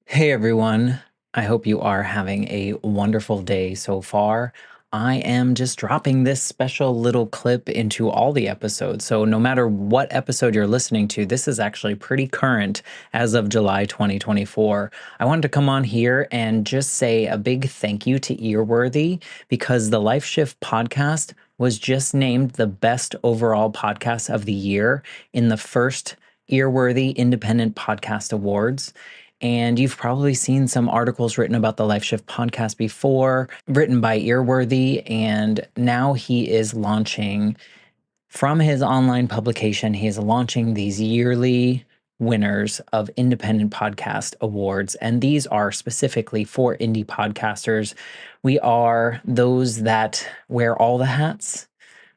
Hey everyone, I hope you are having a wonderful day so far. I am just dropping this special little clip into all the episodes. So, no matter what episode you're listening to, this is actually pretty current as of July 2024. I wanted to come on here and just say a big thank you to Earworthy because the Life Shift podcast was just named the best overall podcast of the year in the first Earworthy Independent Podcast Awards. And you've probably seen some articles written about the Life Shift podcast before, written by Earworthy. And now he is launching from his online publication, he is launching these yearly winners of independent podcast awards. And these are specifically for indie podcasters. We are those that wear all the hats.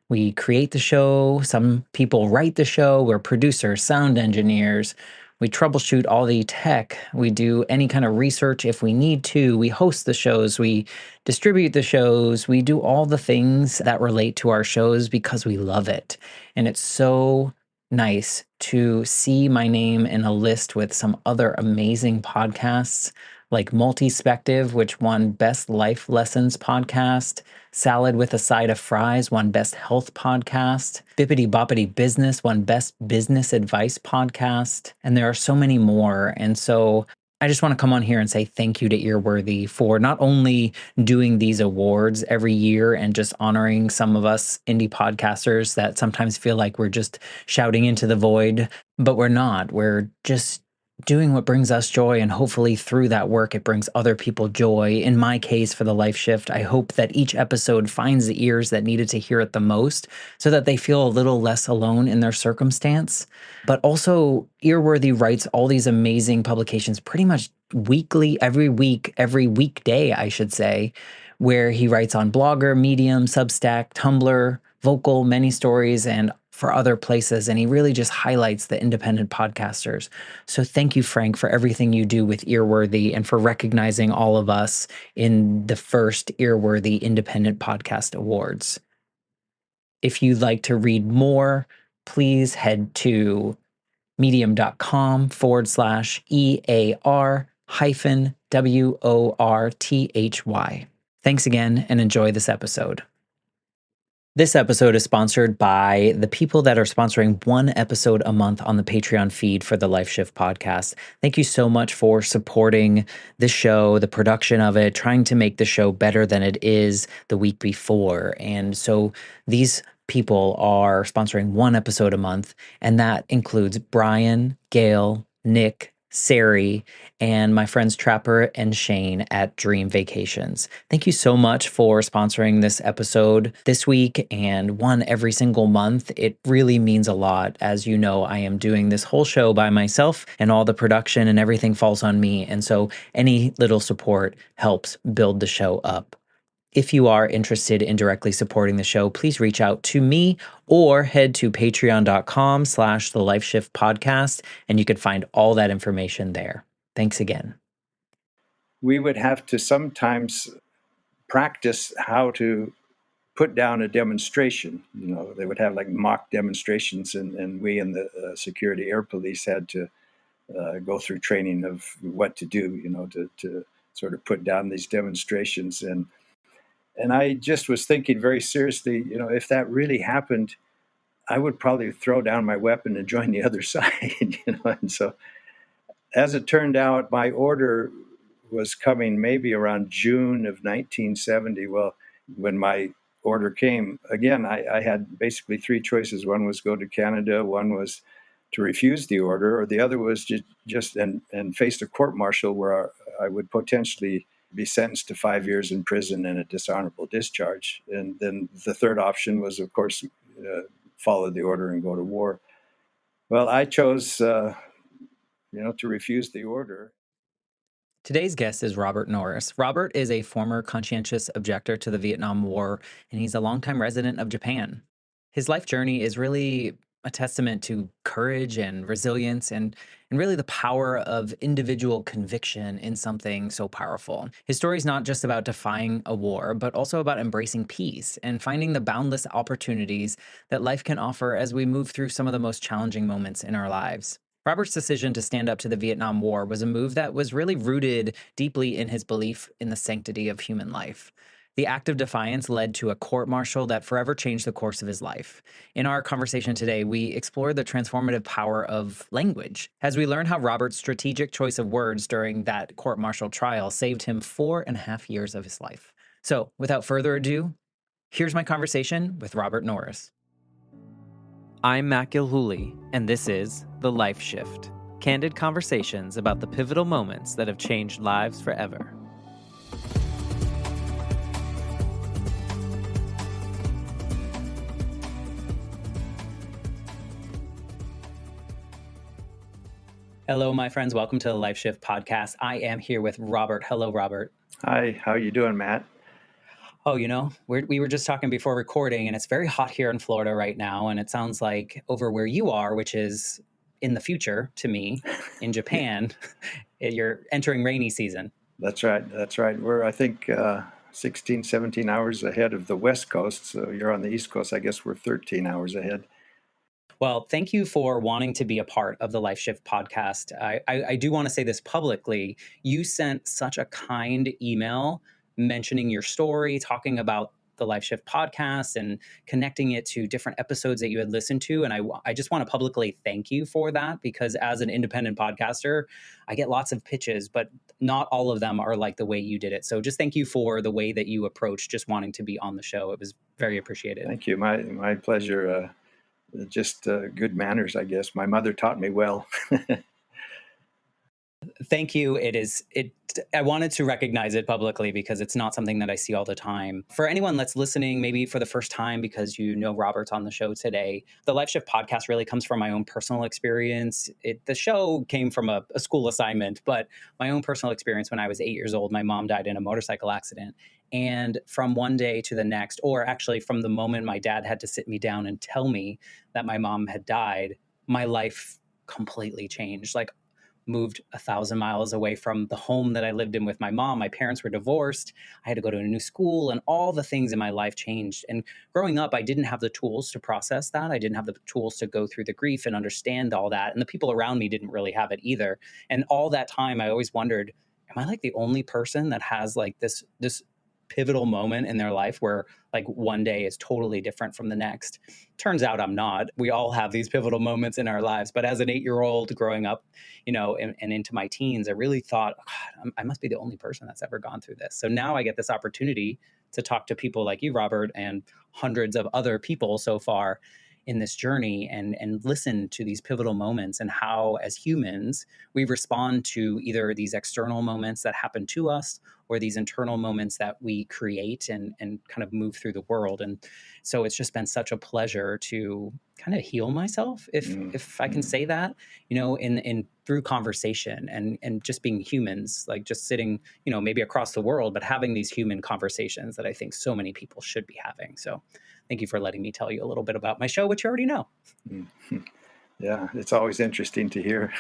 We create the show. Some people write the show. We're producers, sound engineers. We troubleshoot all the tech. We do any kind of research if we need to. We host the shows. We distribute the shows. We do all the things that relate to our shows because we love it. And it's so nice to see my name in a list with some other amazing podcasts like Multispective, which won Best Life Lessons Podcast. Salad with a Side of Fries won Best Health Podcast. Bippity Boppity Business won Best Business Advice Podcast. And there are so many more. And so I just want to come on here and say thank you to Earworthy for not only doing these awards every year and just honoring some of us indie podcasters that sometimes feel like we're just shouting into the void, but we're not. We're just doing what brings us joy, and hopefully through that work it brings other people joy. In my case, for the Life Shift, I hope that each episode finds the ears that needed to hear it the most so that they feel a little less alone in their circumstance. But also, Earworthy writes all these amazing publications pretty much weekly, every week, every weekday, I should say, where he writes on Blogger, Medium, Substack, Tumblr, Vocal, Many Stories, and for other places. And he really just highlights the independent podcasters. So thank you, Frank, for everything you do with Earworthy and for recognizing all of us in the first Earworthy Independent Podcast Awards. If you'd like to read more, please head to medium.com/EAR hyphen WORTHY. Thanks again and enjoy this episode. This episode is sponsored by the people that are sponsoring one episode a month on the Patreon feed for the Life Shift podcast. Thank you so much for supporting the show, the production of it, trying to make the show better than it is the week before. And so these people are sponsoring one episode a month, and that includes Brian, Gail, Nick, Sari, and my friends Trapper and Shane at Dream Vacations. Thank you so much for sponsoring this episode this week and one every single month. It really means a lot. As you know, I am doing this whole show by myself, and all the production and everything falls on me. And so any little support helps build the show up. If you are interested in directly supporting the show, please reach out to me or head to patreon.com/the Life Shift podcast, and you can find all that information there. Thanks again. We would have to sometimes practice how to put down a demonstration. They would have like mock demonstrations, and we in the security air police had to go through training of what to do, to sort of put down these demonstrations. And I just was thinking very seriously, if that really happened, I would probably throw down my weapon and join the other side, And so, as it turned out, my order was coming maybe around June of 1970. Well, when my order came, again, I had basically three choices. One was go to Canada, one was to refuse the order, or the other was just face a court martial where I would potentially be sentenced to 5 years in prison and a dishonorable discharge. And then the third option was, of course, follow the order and go to war. Well, I chose, to refuse the order. Today's guest is Robert Norris. Robert is a former conscientious objector to the Vietnam War, and he's a longtime resident of Japan. His life journey is really a testament to courage and resilience and really the power of individual conviction in something so powerful. His story is not just about defying a war, but also about embracing peace and finding the boundless opportunities that life can offer as we move through some of the most challenging moments in our lives. Robert's decision to stand up to the Vietnam War was a move that was really rooted deeply in his belief in the sanctity of human life. The act of defiance led to a court martial that forever changed the course of his life. In our conversation today, we explore the transformative power of language as we learn how Robert's strategic choice of words during that court martial trial saved him 4.5 years of his life. So, without further ado, here's my conversation with Robert Norris. I'm Matt Gilhooly, and this is The Life Shift, candid conversations about the pivotal moments that have changed lives forever. Hello, my friends. Welcome to the Life Shift podcast. I am here with Robert. Hello, Robert. Hi, how you doing, Matt? Oh, we were just talking before recording, and it's very hot here in Florida right now. And it sounds like over where you are, which is in the future to me, in Japan, you're entering rainy season. That's right. We're, I think, 16, 17 hours ahead of the West Coast. So you're on the East Coast. I guess we're 13 hours ahead. Well, thank you for wanting to be a part of the Life Shift podcast. I do want to say this publicly. You sent such a kind email mentioning your story, talking about the Life Shift podcast and connecting it to different episodes that you had listened to. And I just want to publicly thank you for that, because as an independent podcaster, I get lots of pitches, but not all of them are like the way you did it. So just thank you for the way that you approached just wanting to be on the show. It was very appreciated. Thank you. My pleasure. Just good manners, I guess. My mother taught me well. Thank you. I wanted to recognize it publicly because it's not something that I see all the time. For anyone that's listening, maybe for the first time because you know Robert's on the show today, the Life Shift podcast really comes from my own personal experience. The show came from a school assignment, but my own personal experience when I was 8 years old, my mom died in a motorcycle accident. And from one day to the next, or actually from the moment my dad had to sit me down and tell me that my mom had died, my life completely changed. Like, moved 1,000 miles away from the home that I lived in with my mom. My parents were divorced. I had to go to a new school, and all the things in my life changed. And growing up, I didn't have the tools to process that. I didn't have the tools to go through the grief and understand all that. And the people around me didn't really have it either. And all that time, I always wondered, am I like the only person that has like this pivotal moment in their life where like one day is totally different from the next? Turns out I'm not. We all have these pivotal moments in our lives. But as an 8-year-old growing up, and into my teens, I really thought, God, I must be the only person that's ever gone through this. So now I get this opportunity to talk to people like you, Robert, and hundreds of other people so far in this journey, and listen to these pivotal moments and how, as humans, we respond to either these external moments that happen to us or these internal moments that we create and kind of move through the world. And so it's just been such a pleasure to kind of heal myself, if I can say that, in through conversation and just being humans, like just sitting, maybe across the world, but having these human conversations that I think so many people should be having. So thank you for letting me tell you a little bit about my show, which you already know. Yeah, it's always interesting to hear.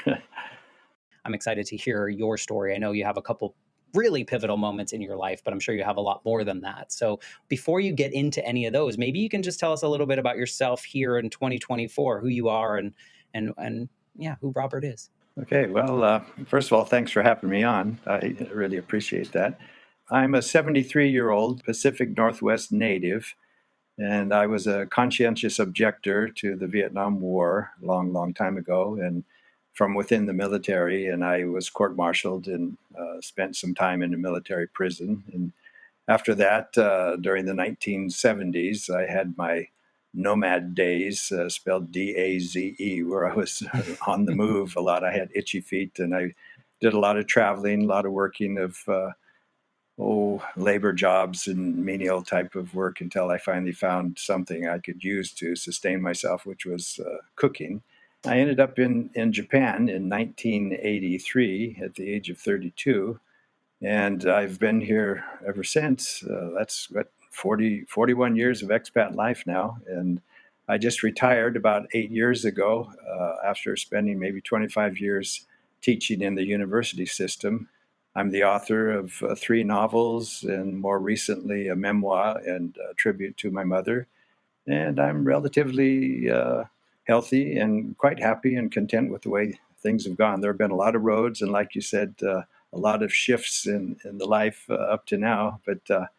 I'm excited to hear your story. I know you have a couple really pivotal moments in your life, but I'm sure you have a lot more than that. So before you get into any of those, maybe you can just tell us a little bit about yourself here in 2024, who you are and yeah, who Robert is. Okay, well, first of all, thanks for having me on. I really appreciate that. I'm a 73-year-old Pacific Northwest native, and I was a conscientious objector to the Vietnam War a long, long time ago, and from within the military. And I was court-martialed and spent some time in a military prison. And after that, during the 1970s, I had my nomad days, spelled D-A-Z-E, where I was on the move a lot. I had itchy feet, and I did a lot of traveling, a lot of working of labor jobs and menial type of work until I finally found something I could use to sustain myself, which was cooking. I ended up in Japan in 1983 at the age of 32, and I've been here ever since. That's 41 years of expat life now, and I just retired about 8 years ago after spending maybe 25 years teaching in the university system. I'm the author of 3 novels and more recently a memoir and a tribute to my mother. And I'm relatively healthy and quite happy and content with the way things have gone. There have been a lot of roads, and like you said, a lot of shifts in the life up to now. But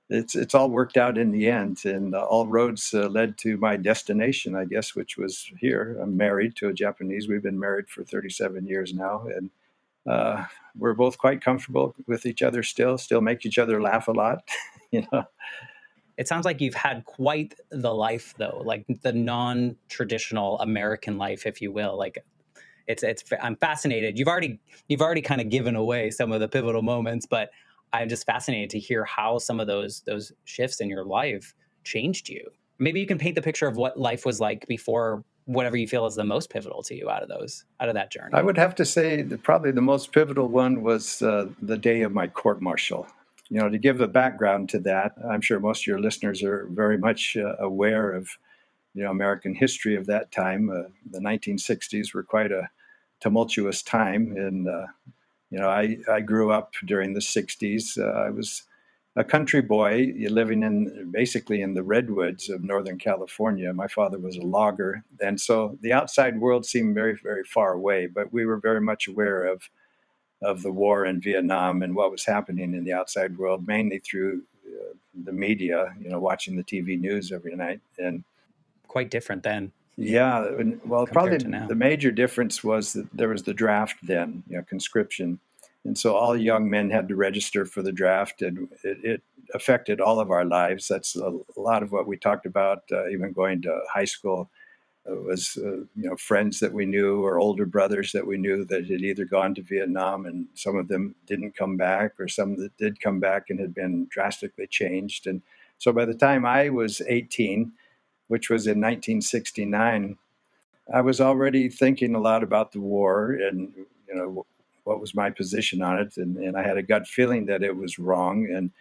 it's all worked out in the end, and all roads led to my destination, I guess, which was here. I'm married to a Japanese. We've been married for 37 years now, and uh, we're both quite comfortable with each other still make each other laugh a lot. you know It sounds like you've had quite the life, though, like the non-traditional American life, if you will. Like it's I'm fascinated. You've already kind of given away some of the pivotal moments, but I'm just fascinated to hear how some of those shifts in your life changed you. Maybe you can paint the picture of what life was like before whatever you feel is the most pivotal to you out of that I journey. would have to say that probably the most pivotal one was the day of my court martial. To give a background to that, I'm sure most of your listeners are very much aware of American history of that time. The 1960s were quite a tumultuous time, and I grew up during the 60s. I was a country boy living basically in the redwoods of Northern California. My father was a logger, and so the outside world seemed very, very far away. But we were very much aware of the war in Vietnam and what was happening in the outside world, mainly through the media. Watching the TV news every night. And Quite different then yeah, well, probably compared to the now. major difference was that there was the draft then, conscription. And so all young men had to register for the draft, and it affected all of our lives. That's a lot of what we talked about, even going to high school. It was, friends that we knew or older brothers that we knew that had either gone to Vietnam, and some of them didn't come back, or some that did come back and had been drastically changed. And so by the time I was 18, which was in 1969, I was already thinking a lot about the war and what was my position on it, and I had a gut feeling that it was wrong. And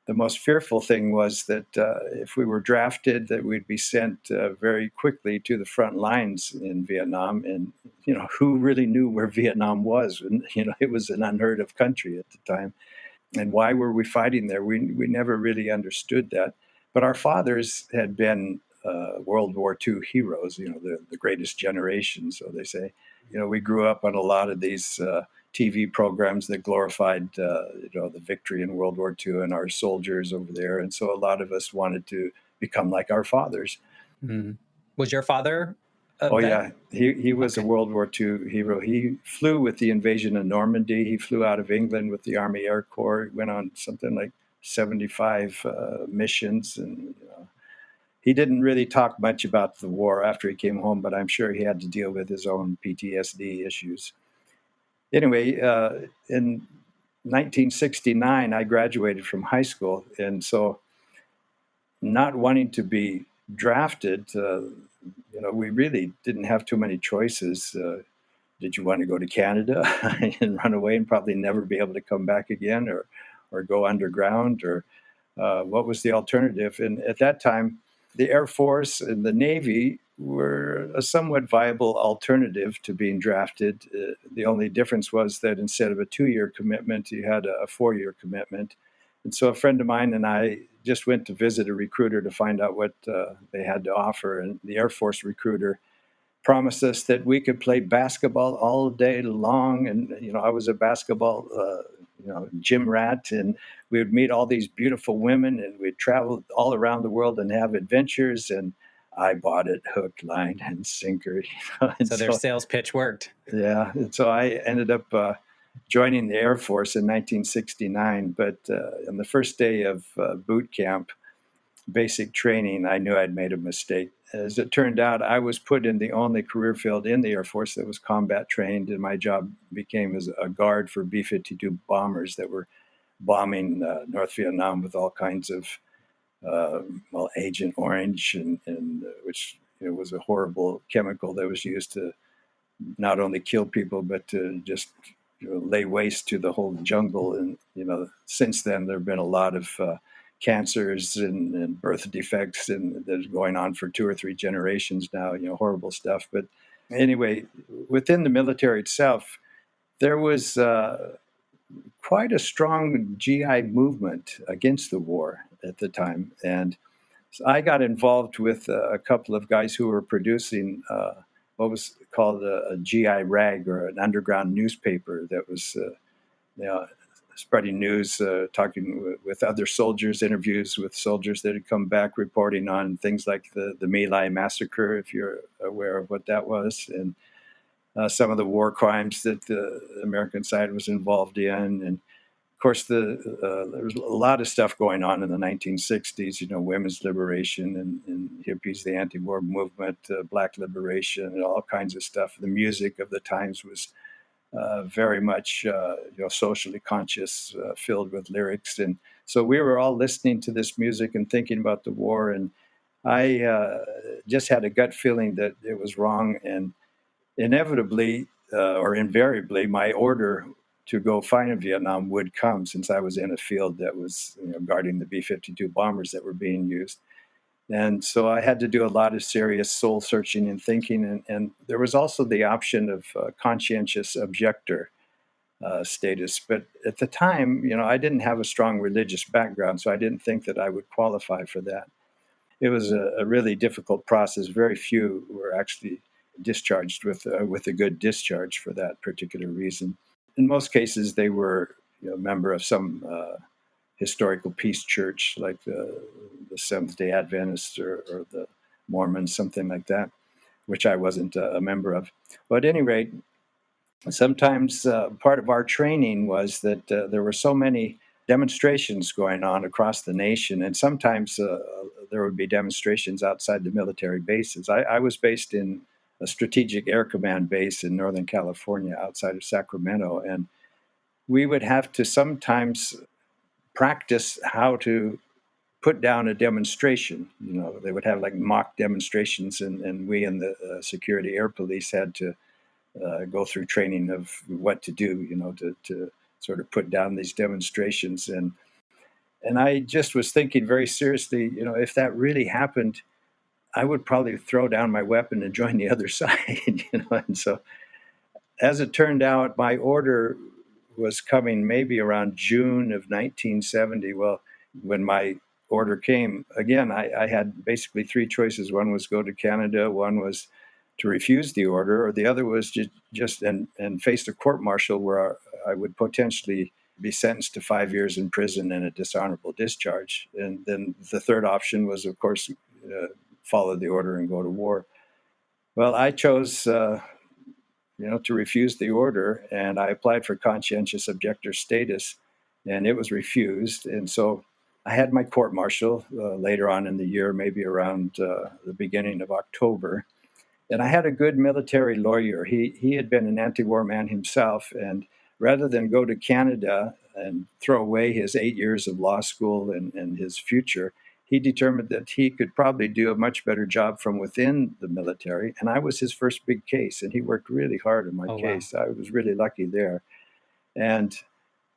the most fearful thing was that if we were drafted, that we'd be sent very quickly to the front lines in Vietnam. And who really knew where Vietnam was? And it was an unheard of country at the time. And why were we fighting there? We never really understood that. But our fathers had been World War II heroes, the greatest generation, so they say. We grew up on a lot of these TV programs that glorified, the victory in World War II and our soldiers over there. And so a lot of us wanted to become like our fathers. Mm. Was your father a Oh vet? yeah, he was a Okay. World War II hero. He flew with the invasion of Normandy. He flew out of England with the Army Air Corps. He went on something like 75 missions, and he didn't really talk much about the war after he came home. But I'm sure he had to deal with his own PTSD issues. Anyway, in 1969, I graduated from high school, and so not wanting to be drafted, we really didn't have too many choices. Did you want to go to Canada and run away and probably never be able to come back again, or go underground, or what was the alternative? And at that time, the Air Force and the Navy were a somewhat viable alternative to being drafted. The only difference was that instead of a 2-year commitment, you had a 4-year commitment. And so a friend of mine and I just went to visit a recruiter to find out what they had to offer. And the Air Force recruiter promised us that we could play basketball all day long. And, I was a basketball, gym rat, and we would meet all these beautiful women, and we'd travel all around the world and have adventures. And I bought it hook, line, and sinker. And So their so, sales pitch worked. yeah. And so I ended up joining the Air Force in 1969. But on the first day of boot camp, basic training, I knew I'd made a mistake. As it turned out, I was put in the only career field in the Air Force that was combat trained, and my job became as a guard for B-52 bombers that were bombing North Vietnam with all kinds of, Agent Orange, and which was a horrible chemical that was used to not only kill people, but to just lay waste to the whole jungle. And since then there have been a lot of cancers and birth defects, and that's going on for 2 or 3 generations now. Horrible stuff. But anyway, within the military itself, there was quite a strong GI movement against the war at the time, and so I got involved with a couple of guys who were producing what was called a GI rag, or an underground newspaper that was you know, spreading news, talking with other soldiers, interviews with soldiers that had come back, reporting on things like the My Lai massacre, if you're aware of what that was, and some of the war crimes that the American side was involved in. And of course, there was a lot of stuff going on in the 1960s, women's liberation and hippies, the anti-war movement, black liberation, and all kinds of stuff. The music of the times was very much socially conscious, filled with lyrics. And so we were all listening to this music and thinking about the war. And I just had a gut feeling that it was wrong. And inevitably, or invariably, my order to go fight in Vietnam would come, since I was in a field that was guarding the B-52 bombers that were being used. And so I had to do a lot of serious soul searching and thinking. And there was also the option of conscientious objector status. But at the time, I didn't have a strong religious background, so I didn't think that I would qualify for that. It was a really difficult process. Very few were actually discharged with a good discharge for that particular reason. In most cases, they were a member of some historical peace church, like the Seventh Day Adventists or the Mormons, something like that, which I wasn't a member of. But at any rate, sometimes part of our training was that there were so many demonstrations going on across the nation, and sometimes there would be demonstrations outside the military bases. I was based in a strategic air command base in Northern California outside of Sacramento, and we would have to sometimes practice how to put down a demonstration. They would have like mock demonstrations, and we in the security air police had to go through training of what to do, to sort of put down these demonstrations. And I just was thinking very seriously, if that really happened, I would probably throw down my weapon and join the other side. And so as it turned out, my order was coming maybe around June of 1970. Well, when my order came, again, I had basically three choices. One was go to Canada, one was to refuse the order, or the other was just face a court martial where I would potentially be sentenced to 5 years in prison and a dishonorable discharge. And then the third option was, of course, follow the order and go to war. Well, I chose to refuse the order, and I applied for conscientious objector status, and it was refused. And so I had my court martial later on in the year, maybe around the beginning of October. And I had a good military lawyer. He had been an anti-war man himself, and rather than go to Canada and throw away his 8 years of law school and his future, he determined that he could probably do a much better job from within the military. And I was his first big case, and he worked really hard on my Oh, wow. case. I was really lucky there. And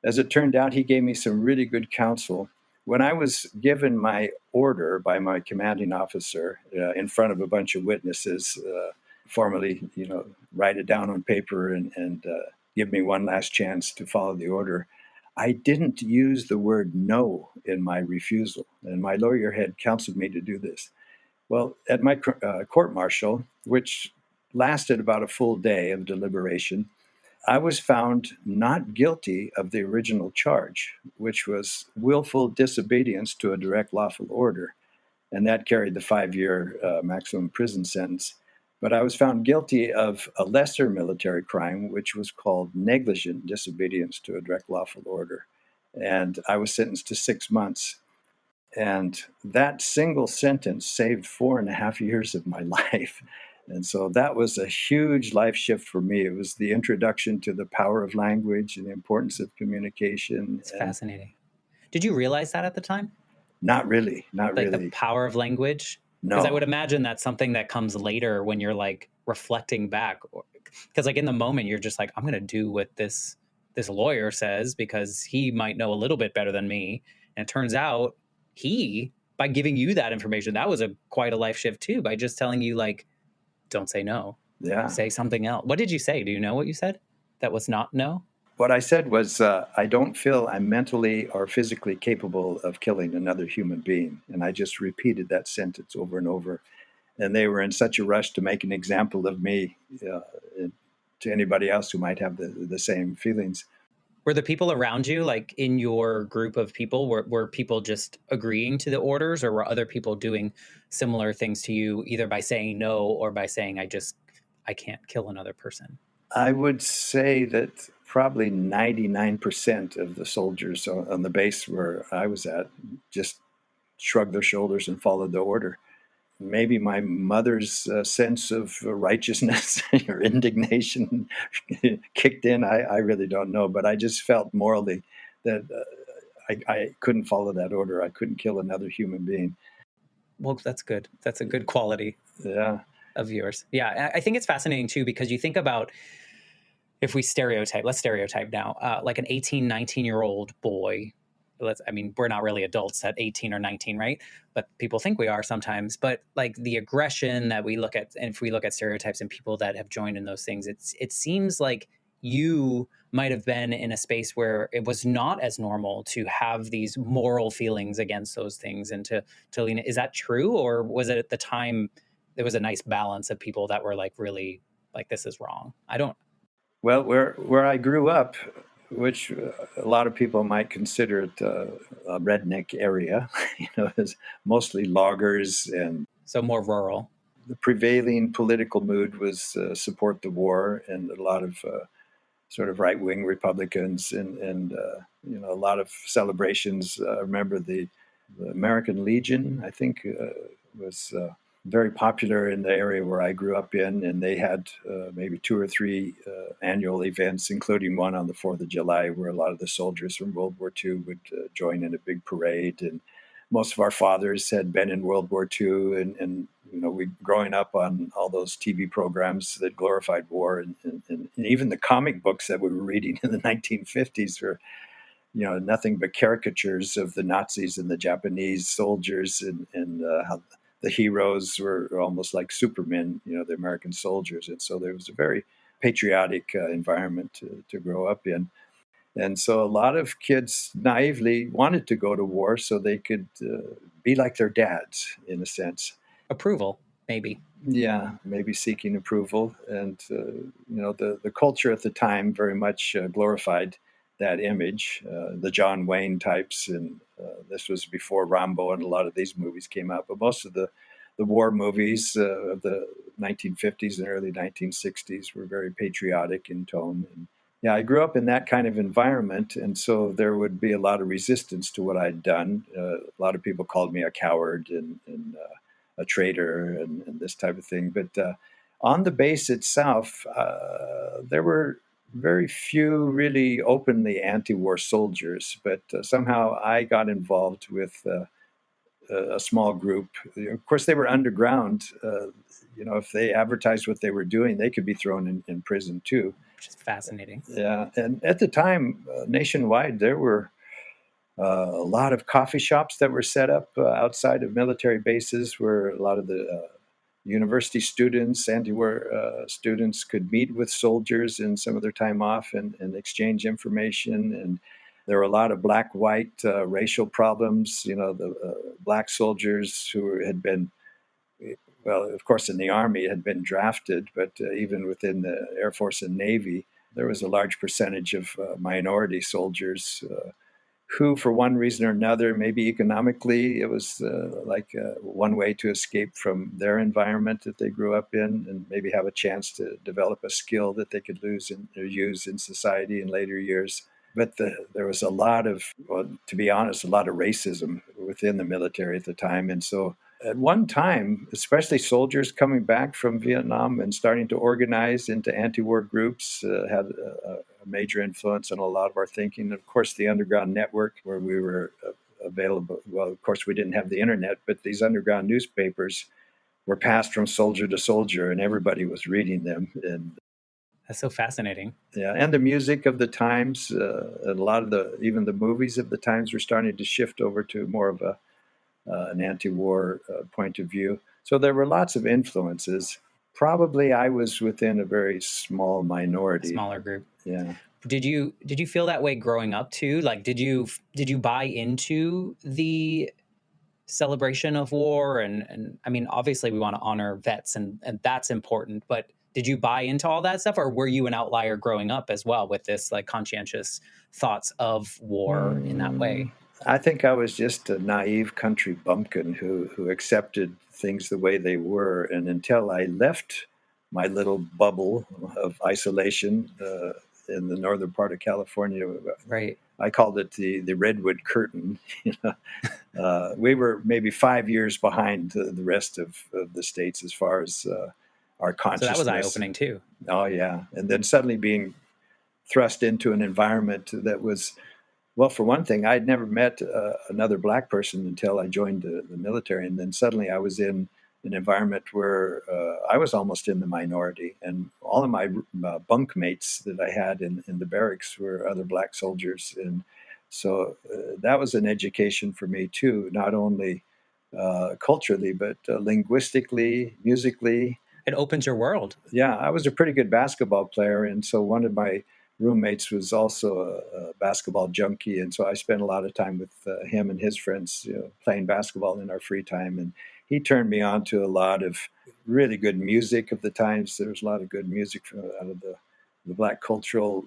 as it turned out, he gave me some really good counsel. When I was given my order by my commanding officer in front of a bunch of witnesses, formally, write it down on paper and give me one last chance to follow the order, I didn't use the word no in my refusal. And my lawyer had counseled me to do this. Well, at my court martial, which lasted about a full day of deliberation, I was found not guilty of the original charge, which was willful disobedience to a direct lawful order. And that carried the 5-year maximum prison sentence. But I was found guilty of a lesser military crime, which was called negligent disobedience to a direct lawful order. And I was sentenced to 6 months. And that single sentence saved 4.5 years of my life. And so that was a huge life shift for me. It was the introduction to the power of language and the importance of communication. It's And fascinating. Did you realize that at the time? not really, not Like the really. power of language? Because I would No. imagine that's something that comes later when you're like reflecting back. Because like in the moment, you're just like, I'm going to do what this lawyer says because he might know a little bit better than me. And it turns out by giving you that information, that was quite a life shift too, by just telling you like, don't say no, Yeah. say something else. What did you say? Do you know what you said? That was not no? What I said was, I don't feel I'm mentally or physically capable of killing another human being. And I just repeated that sentence over and over. and they were in such a rush to make an example of me uh, to anybody else who might have the same feelings. Were the people around you, like in your group of people, were people just agreeing to the orders, or were other people doing similar things to you, either by saying no or by saying, I can't kill another person? I would say that probably 99% of the soldiers on the base where I was at just shrugged their shoulders and followed the order. Maybe my mother's sense of righteousness or indignation kicked in. I really don't know, but I just felt morally that I couldn't follow that order. I couldn't kill another human being. Well, that's good. That's a good quality Yeah. of yours. Yeah, I think it's fascinating too, because you think about, if we stereotype, let's stereotype now, like an 18, 19-year-old boy. I mean, we're not really adults at 18 or 19, right? But people think we are sometimes. But like the aggression that we look at, and if we look at stereotypes and people that have joined in those things, it seems like you might have been in a space where it was not as normal to have these moral feelings against those things and to lean. Is that true? Or was it at the time there was a nice balance of people that were like, really, like, this is wrong? I don't. Well, where I grew up, which a lot of people might consider it a redneck area, is mostly loggers, and So more rural. the prevailing political mood was support the war, and a lot of sort of right wing Republicans, and a lot of celebrations. I remember the American Legion, I think, was very popular in the area where I grew up in, and they had maybe two or three annual events, including one on the 4th of July, where a lot of the soldiers from World War II would join in a big parade. And most of our fathers had been in World War II, and we growing up on all those TV programs that glorified war, and even the comic books that we were reading in the 1950s were nothing but caricatures of the Nazis and the Japanese soldiers, and how the heroes were almost like supermen, the American soldiers. And so there was a very patriotic environment to grow up in. And so a lot of kids naively wanted to go to war so they could be like their dads, in a sense. Approval, maybe. Yeah, maybe seeking approval. And, the culture at the time very much glorified that image, the John Wayne types. And this was before Rambo and a lot of these movies came out. But most of the war movies of the 1950s and early 1960s were very patriotic in tone. And yeah, I grew up in that kind of environment. And so there would be a lot of resistance to what I'd done. A lot of people called me a coward and a traitor and this type of thing. But on the base itself, there were very few really openly anti-war soldiers, but somehow I got involved with a small group. Of course, they were underground. If they advertised what they were doing, they could be thrown in prison too. Which is fascinating. Yeah, and at the time, nationwide, there were a lot of coffee shops that were set up outside of military bases, where a lot of the university students, anti-war students, could meet with soldiers in some of their time off and exchange information. And there were a lot of black-white racial problems. The black soldiers who had been, well, of course, in the Army had been drafted, but even within the Air Force and Navy, there was a large percentage of minority soldiers who, for one reason or another, maybe economically, it was one way to escape from their environment that they grew up in, and maybe have a chance to develop a skill that they could use in society in later years. But there was a lot of, well, to be honest, a lot of racism within the military at the time. And so at one time, especially soldiers coming back from Vietnam and starting to organize into anti-war groups had a major influence on a lot of our thinking. Of course, the underground network where we were available. Well, of course, we didn't have the internet, but these underground newspapers were passed from soldier to soldier, and everybody was reading them. And That's so fascinating. yeah, and the music of the times, and a lot of even the movies of the times were starting to shift over to more of an anti-war point of view. So there were lots of influences. Probably I was within a very small minority. Smaller group. Yeah. Did you feel that way growing up too? Like, did you buy into the celebration of war, and I mean, obviously we want to honor vets, and that's important, but did you buy into all that stuff, or were you an outlier growing up as well with this like conscientious thoughts of war in that Mm, way? I think I was just a naive country bumpkin who accepted things the way they were. And until I left my little bubble of isolation in the northern part of California, Right. I called it the redwood curtain. You know, we were maybe 5 years behind the rest of the states as far as our So that was consciousness. eye-opening too. Oh yeah, and then suddenly being thrust into an environment that was, well, for one thing, I'd never met another black person until I joined the military, and then suddenly I was in an environment where I was almost in the minority, and all of my bunk mates that I had in the barracks were other black soldiers, and so that was an education for me too, not only culturally but linguistically, musically. It opens your world. Yeah, I was a pretty good basketball player, and so one of my roommates was also a basketball junkie, and so I spent a lot of time with him and his friends, playing basketball in our free time. And he turned me on to a lot of really good music of the times. There was a lot of good music out of the black cultural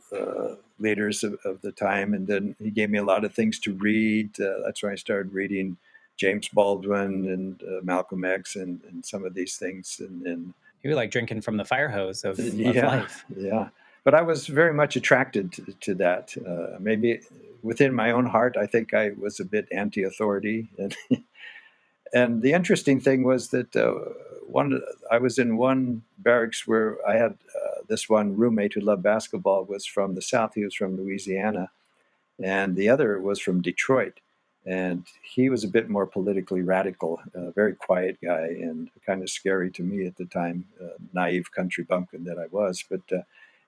leaders of the time, and then he gave me a lot of things to read. That's when I started reading James Baldwin and Malcolm X and some of these things, and You were like drinking from the fire hose of yeah, life. yeah. But I was very much attracted to that. Maybe within my own heart, I think I was a bit anti-authority. And the interesting thing was that one, I was in one barracks where I had this one roommate who loved basketball, was from the South. He was from Louisiana, and the other was from Detroit. And he was a bit more politically radical, a very quiet guy, and kind of scary to me at the time, naive country bumpkin that I was. But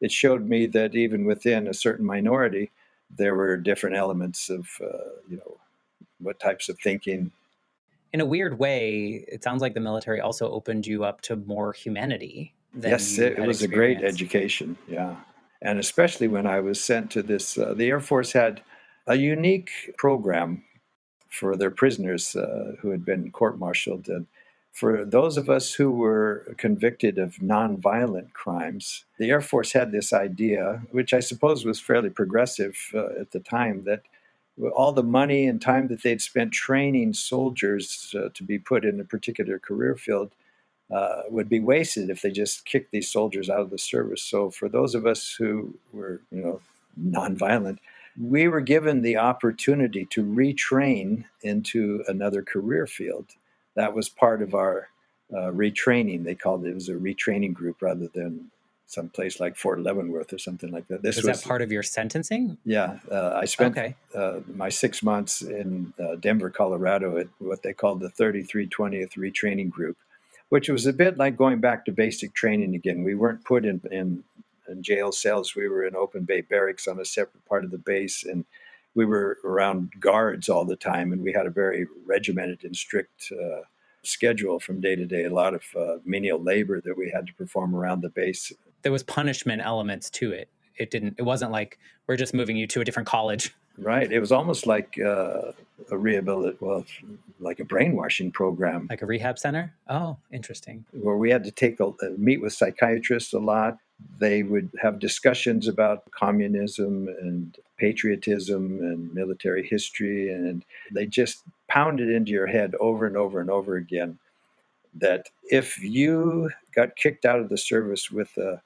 it showed me that even within a certain minority, there were different elements of, what types of thinking. In a weird way, it sounds like the military also opened you up to more humanity than Yes, you it had was a great experienced. education. Yeah. And especially when I was sent to this, the Air Force had a unique program for their prisoners who had been court-martialed. And for those of us who were convicted of nonviolent crimes, the Air Force had this idea, which I suppose was fairly progressive at the time, that all the money and time that they'd spent training soldiers to be put in a particular career field would be wasted if they just kicked these soldiers out of the service. So for those of us who were, nonviolent, we were given the opportunity to retrain into another career field. That was part of our retraining. They called it was a retraining group rather than some place like Fort Leavenworth or something like that. This Was that was, part of your sentencing? yeah, I spent Okay. my 6 months in Denver, Colorado, at what they called the 3320th Retraining Group, which was a bit like going back to basic training again. We weren't put in jail cells. We were in open bay barracks on a separate part of the base, and we were around guards all the time, and we had a very regimented and strict schedule from day to day, a lot of menial labor that we had to perform around the base. There was punishment elements to it. It wasn't like we're just moving you to a different college, Right. It was almost like a well, like a brainwashing program like a rehab center. Oh, interesting. where we had to meet with psychiatrists a lot. They would have discussions about communism and patriotism and military history, and they just pounded into your head over and over and over again that if you got kicked out of the service with a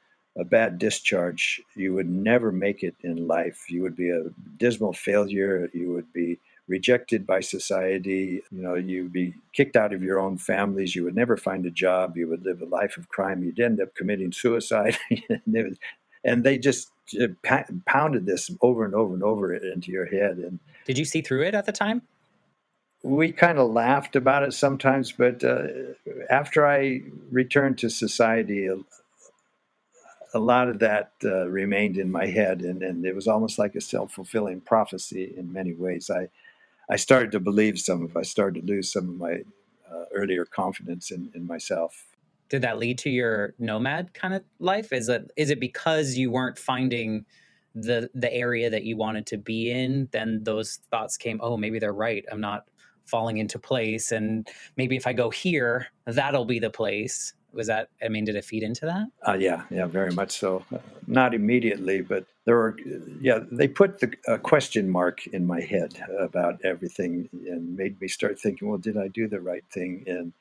bad discharge, you would never make it in life. You would be a dismal failure. You would be rejected by society. You'd be kicked out of your own families. You would never find a job. You would live a life of crime. You'd end up committing suicide. And they just pounded this over and over and over into your head. And Did you see through it at the time? we kind of laughed about it sometimes, but after I returned to society, a lot of that remained in my head, and it was almost like a self-fulfilling prophecy in many ways. I started to believe some of I started to lose some of my earlier confidence in myself. Did that lead to your nomad kind of life? Is it because you weren't finding the area that you wanted to be in, then those thoughts came, oh, maybe they're right, I'm not falling into place, and maybe if I go here, that'll be the place. Was that, I mean, did it feed into that? Yeah, very much so. Not immediately, but there were, yeah, they put the question mark in my head about everything and made me start thinking, well, did I do the right thing? And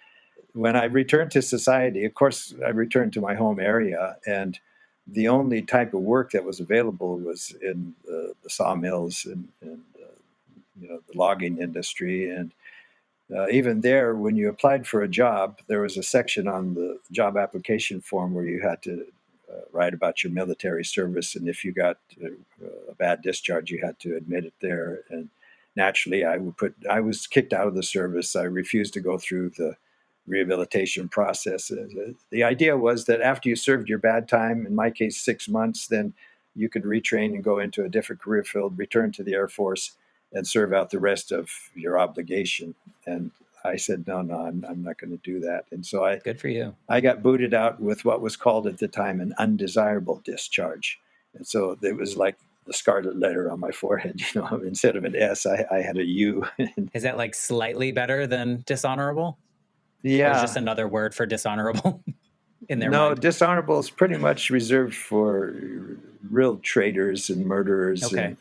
when I returned to society, of course, I returned to my home area, and the only type of work that was available was in the sawmills and the logging industry. And even there, when you applied for a job, there was a section on the job application form where you had to write about your military service, and if you got a bad discharge, you had to admit it there. And naturally, I was kicked out of the service. I refused to go through the rehabilitation process. The idea was that after you served your bad time, in my case 6 months, then you could retrain and go into a different career field, return to the Air Force, and serve out the rest of your obligation. And I said, no, I'm not going to do that. And so Good for you. I got booted out with what was called at the time an undesirable discharge. And so it was like the scarlet letter on my forehead, instead of an S, I had a U. Is that like slightly better than dishonorable? Or is just Yeah. another word for dishonorable in their No, mind? dishonorable is pretty much reserved for real traitors and murderers. Okay.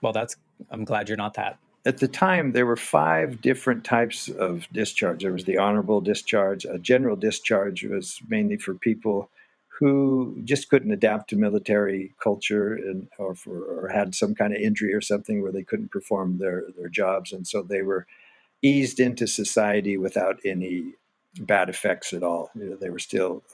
Well, I'm glad you're not that. At the time, there were 5 different types of discharge. There was the honorable discharge. A general discharge was mainly for people who just couldn't adapt to military culture or had some kind of injury or something where they couldn't perform their jobs. And so they were eased into society without any bad effects at all. They were still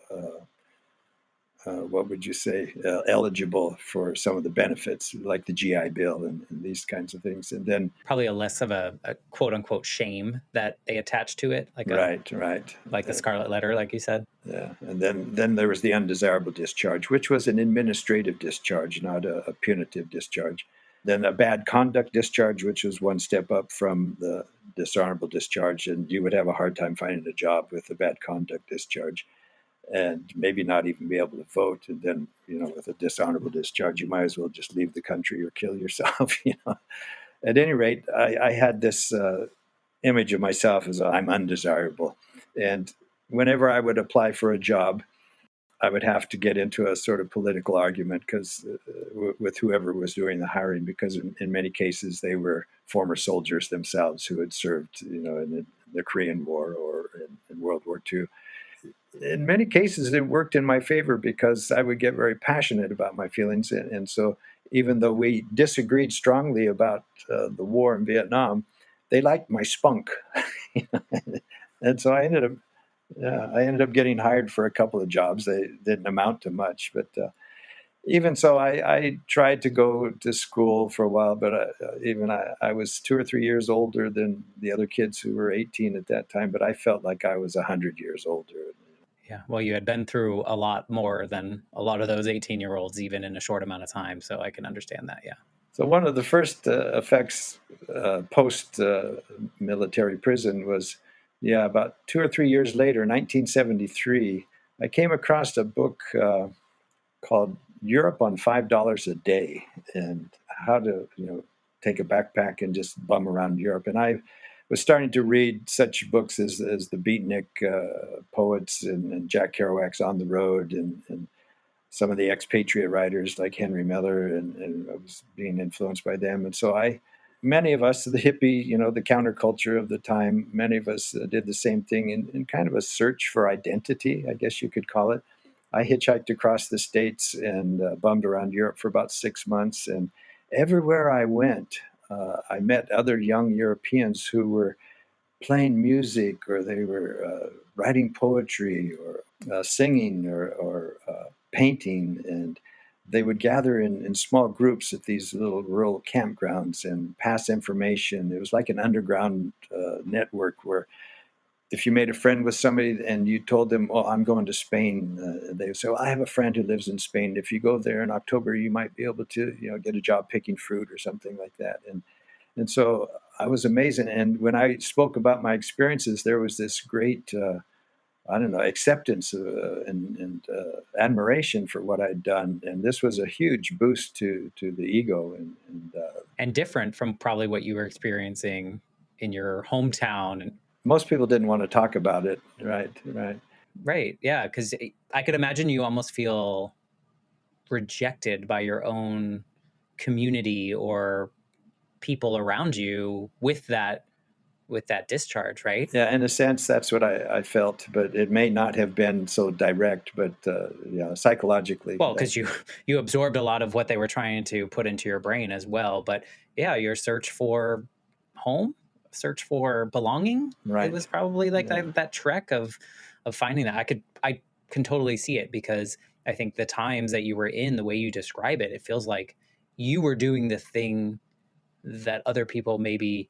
what would you say, eligible for some of the benefits like the GI Bill and these kinds of things. And then, Probably a less of a quote unquote shame that they attach to it, right, like the scarlet letter, like you said. yeah. And then there was the undesirable discharge, which was an administrative discharge, not a punitive discharge. Then a bad conduct discharge, which was one step up from the dishonorable discharge, and you would have a hard time finding a job with a bad conduct discharge and maybe not even be able to vote. And then, with a dishonorable discharge, you might as well just leave the country or kill yourself. At any rate, I had this image of myself as I'm undesirable. And whenever I would apply for a job, I would have to get into a sort of political argument because with whoever was doing the hiring, because in many cases they were former soldiers themselves who had served, in the Korean War or in World War II. In many cases, it worked in my favor because I would get very passionate about my feelings. And so, even though we disagreed strongly about the war in Vietnam, they liked my spunk. And so I ended up getting hired for a couple of jobs. They didn't amount to much, but even so, I tried to go to school for a while. But I was 2 or 3 years older than the other kids who were 18 at that time. But I felt like I was 100 years older. Yeah. Well, you had been through a lot more than a lot of those 18-year-olds, even in a short amount of time. So I can understand that. Yeah. So one of the first effects post military prison was, yeah, about 2 or 3 years later, 1973, I came across a book called Europe on $5 a Day and how to, take a backpack and just bum around Europe. And I was starting to read such books as the Beatnik poets and Jack Kerouac's On the Road and some of the expatriate writers like Henry Miller, and I was being influenced by them. And so many of us, the hippie, the counterculture of the time, many of us did the same thing in kind of a search for identity, I guess you could call it. I hitchhiked across the states and bummed around Europe for about 6 months. And everywhere I went, I met other young Europeans who were playing music or they were writing poetry or singing or painting. And they would gather in small groups at these little rural campgrounds and pass information. It was like an underground network where if you made a friend with somebody and you told them, "Oh, I'm going to Spain," they would say, "Well, I have a friend who lives in Spain. If you go there in October, you might be able to, get a job picking fruit or something like that." And so I was amazed. And when I spoke about my experiences, there was this great, I don't know, acceptance and admiration for what I'd done. And this was a huge boost to the ego. And different from probably what you were experiencing in your hometown. And Most people didn't want to talk about it. Right, right. right, yeah, because I could imagine you almost feel rejected by your own community or people around you with that discharge, right? Yeah, in a sense, that's what I felt, but it may not have been so direct, but yeah, psychologically, Well, that, because you absorbed a lot of what they were trying to put into your brain as well. But yeah, your search for home, search for belonging, it right. was probably like Yeah, that trek of finding that. I can totally see it, because I think the times that you were in, the way you describe it, it feels like you were doing the thing that other people maybe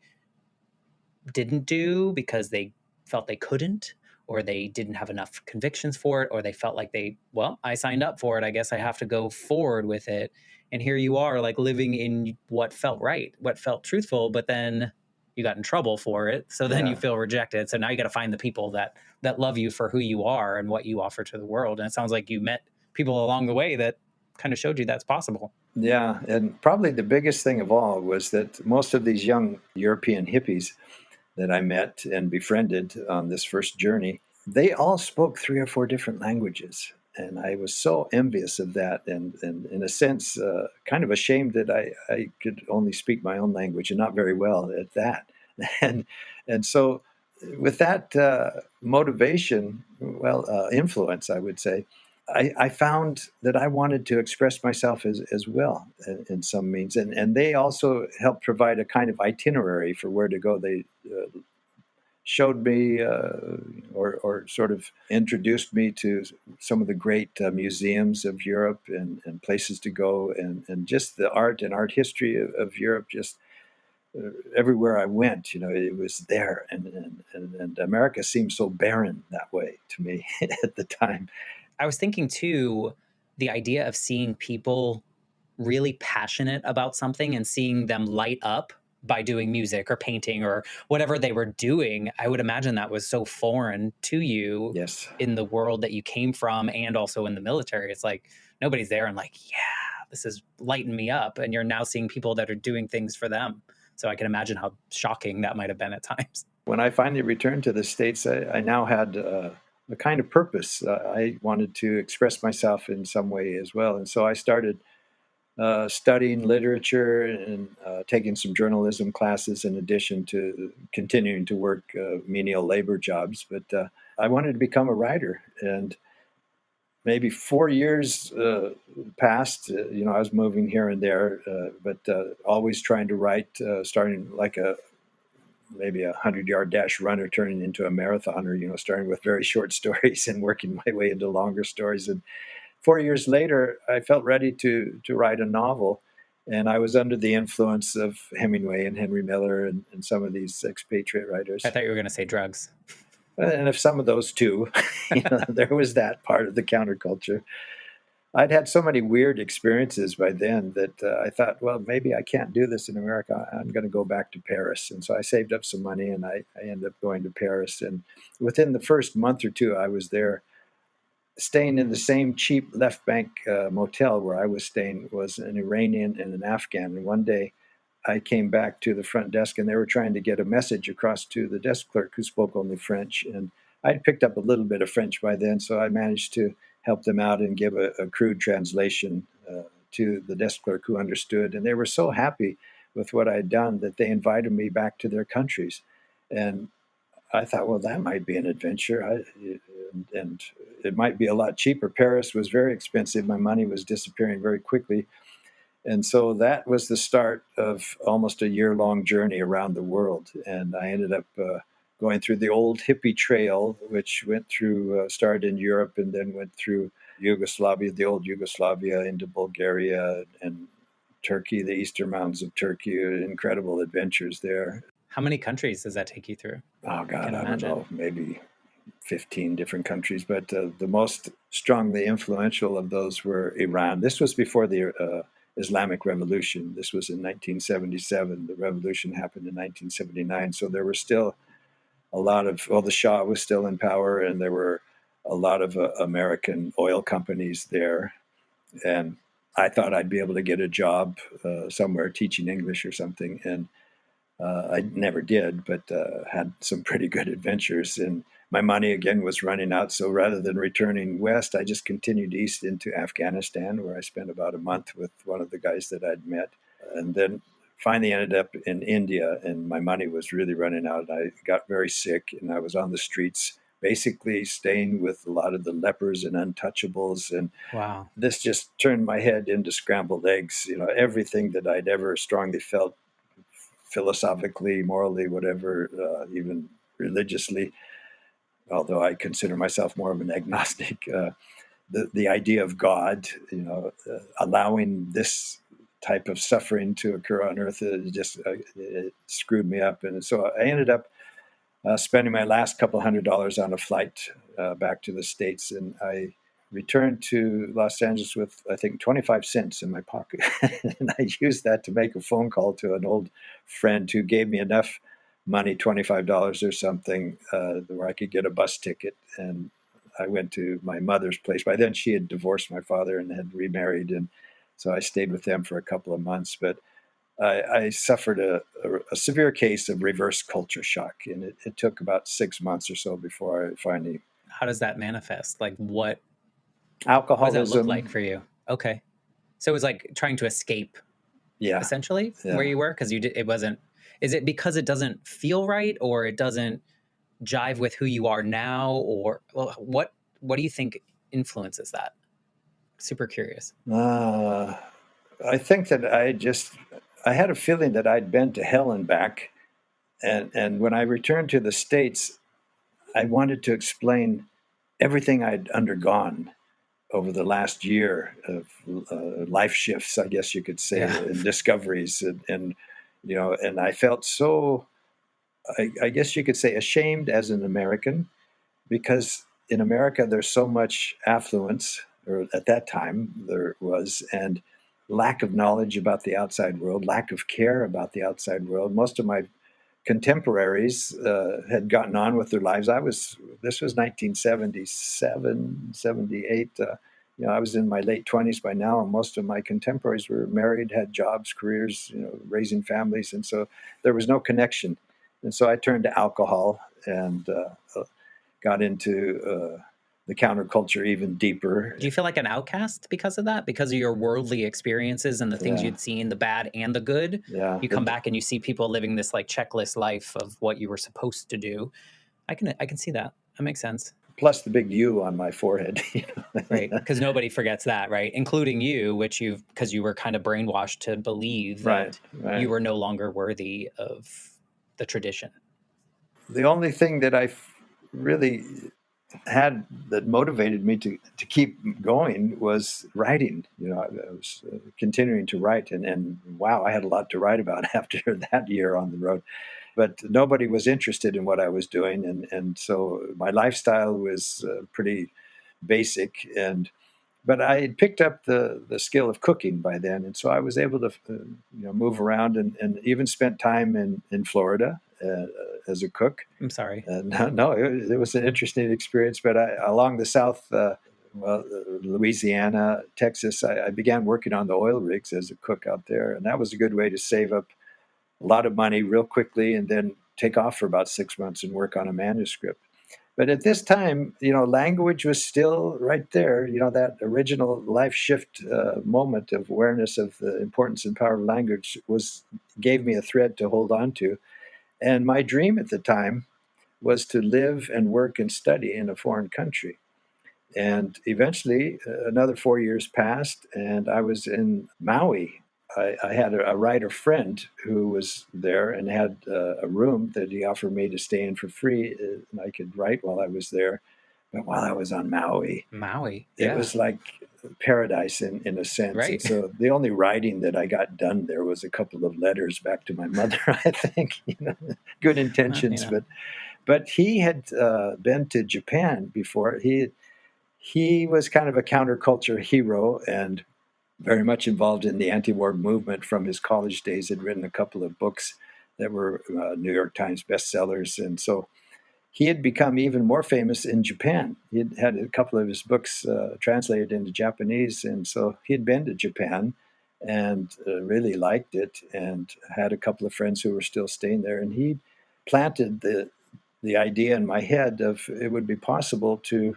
didn't do because they felt they couldn't, or they didn't have enough convictions for it, or they felt like well, I signed up for it, I guess I have to go forward with it. And here you are, like living in what felt right, what felt truthful, but then you got in trouble for it, so then you yeah. feel rejected. So now you got to find the people that love you for who you are and what you offer to the world. And it sounds like you met people along the way that kind of showed you that's possible. Yeah, and probably the biggest thing of all was that most of these young European hippies that I met and befriended on this first journey, they all spoke three or four different languages. And I was so envious of that, and in a sense, kind of ashamed that I could only speak my own language, and not very well at that. And, and so, with that motivation, well, influence, I would say, I found that I wanted to express myself as well in some means. And they also helped provide a kind of itinerary for where to go. They showed me or sort of introduced me to some of the great museums of Europe and places to go, and just the art and art history of Europe. Just everywhere I went, it was there. And America seemed so barren that way to me at the time. I was thinking too, the idea of seeing people really passionate about something and seeing them light up by doing music or painting or whatever they were doing, I would imagine that was so foreign to you Yes. in the world that you came from and also in the military. It's like nobody's there and like, yeah, this is lighting me up. And you're now seeing people that are doing things for them. So I can imagine how shocking that might have been at times. When I finally returned to the States, I now had a kind of purpose. I wanted to express myself in some way as well. And so I started studying literature and taking some journalism classes in addition to continuing to work menial labor jobs. But I wanted to become a writer. And maybe 4 years passed. I was moving here and there, but always trying to write, starting like maybe 100-yard dash runner turning into a marathoner, starting with very short stories and working my way into longer stories. And 4 years later, I felt ready to write a novel. And I was under the influence of Hemingway and Henry Miller and some of these expatriate I writers. thought you were going to say drugs. And of some of those too, there was that part of the counterculture. I'd had so many weird experiences by then that I thought, well, maybe I can't do this in America. I'm going to go back to Paris. And so I saved up some money and I ended up going to Paris. And within the first month or two, I was there staying in the same cheap left bank motel where I was staying was an Iranian and an Afghan. And one day I came back to the front desk and they were trying to get a message across to the desk clerk who spoke only French. And I'd picked up a little bit of French by then, so I managed to help them out and give a crude translation to the desk clerk who understood. And they were so happy with what I'd done that they invited me back to their countries. And I thought, well, that might be an adventure. And it might be a lot cheaper. Paris was very expensive. My money was disappearing very quickly. And so that was the start of almost a year-long journey around the world. And I ended up going through the old hippie trail, which went through, started in Europe and then went through Yugoslavia, the old Yugoslavia, into Bulgaria and Turkey, the eastern mountains of Turkey. Incredible adventures there. How many countries does that take you through? Oh, I God, can I don't imagine. know, maybe 15 different countries, but the most strongly influential of those were Iran. This was before the Islamic Revolution. This was in 1977. The revolution happened in 1979. So there were still a lot of, well, the Shah was still in power, and there were a lot of American oil companies there. And I thought I'd be able to get a job somewhere teaching English or something. And I never did, but had some pretty good adventures. And my money again was running out. So rather than returning west, I just continued east into Afghanistan, where I spent about a month with one of the guys that I'd met. And then finally ended up in India, and my money was really running out. I got very sick, and I was on the streets, basically staying with a lot of the lepers and untouchables. And Wow. this just turned my head into scrambled eggs. Everything that I'd ever strongly felt philosophically, morally, whatever, even religiously, although I consider myself more of an agnostic, the idea of God, allowing this type of suffering to occur on earth, it screwed me up. And so I ended up spending my last couple $100 on a flight back to the States. And I returned to Los Angeles with, I think, 25 cents in my pocket. And I used that to make a phone call to an old friend who gave me enough money, $25 or something, where I could get a bus ticket. And I went to my mother's place. By then, she had divorced my father and had remarried. And so I stayed with them for a couple of months. But I suffered a severe case of reverse culture shock, and it took about 6 months or so before I finally. How does that manifest? Like what does that look like Alcoholism. for you? Okay. So it was like trying to escape Yeah, essentially where yeah. you were because it wasn't, is it because it doesn't feel right or it doesn't jive with who you are now, or well, what do you think influences that? Super curious. Uh, I think that I had a feeling that I'd been to hell and back, and when I returned to the States, I wanted to explain everything I'd undergone over the last year of life shifts, I guess you could say, Yeah. and discoveries, and I felt so, I guess you could say, ashamed as an American, because in America there's so much affluence, or at that time there was, and lack of knowledge about the outside world, lack of care about the outside world. Most of my contemporaries had gotten on with their lives. This was 1977, 78. I was in my late 20s by now, and most of my contemporaries were married, had jobs, careers, raising families, and so there was no connection. And so I turned to alcohol and got into the counterculture even deeper. Do you feel like an outcast because of that? Because of your worldly experiences and the things Yeah, you'd seen, the bad and the good? yeah. You come back and you see people living this like checklist life of what you were supposed to do. I can see that. That makes sense. Plus the big U on my forehead. Right. Because nobody forgets that, right? Including you, which because you were kind of brainwashed to believe Right, that you right. were no longer worthy of the tradition. The only thing that really had that motivated me to keep going was writing. I was continuing to write, and wow, I had a lot to write about after that year on the road. But nobody was interested in what I was doing, and so my lifestyle was pretty basic. But I had picked up the skill of cooking by then, and so I was able to move around and even spent time in Florida as a cook. I'm sorry. No, it was an interesting experience. But along the South, Louisiana, Texas, I began working on the oil rigs as a cook out there, and that was a good way to save up a lot of money real quickly, and then take off for about 6 months and work on a manuscript. But at this time, language was still right there. That original life shift moment of awareness of the importance and power of language gave me a thread to hold on to. And my dream at the time was to live and work and study in a foreign country. And eventually, another 4 years passed, and I was in Maui. I had a writer friend who was there and had a room that he offered me to stay in for free, and I could write while I was there. But while I was on Maui, Maui. it Yeah. was like paradise in a sense. And Right. so the only writing that I got done there was a couple of letters back to my mother, I think. Good Well, intentions, but he had been to Japan before. He was kind of a counterculture hero and very much involved in the anti-war movement from his college days. Had written a couple of books that were New York Times bestsellers, and so he had become even more famous in Japan. He had a couple of his books translated into Japanese, and so he had been to Japan. and really liked it, and had a couple of friends who were still staying there. And he planted the idea in my head of it would be possible to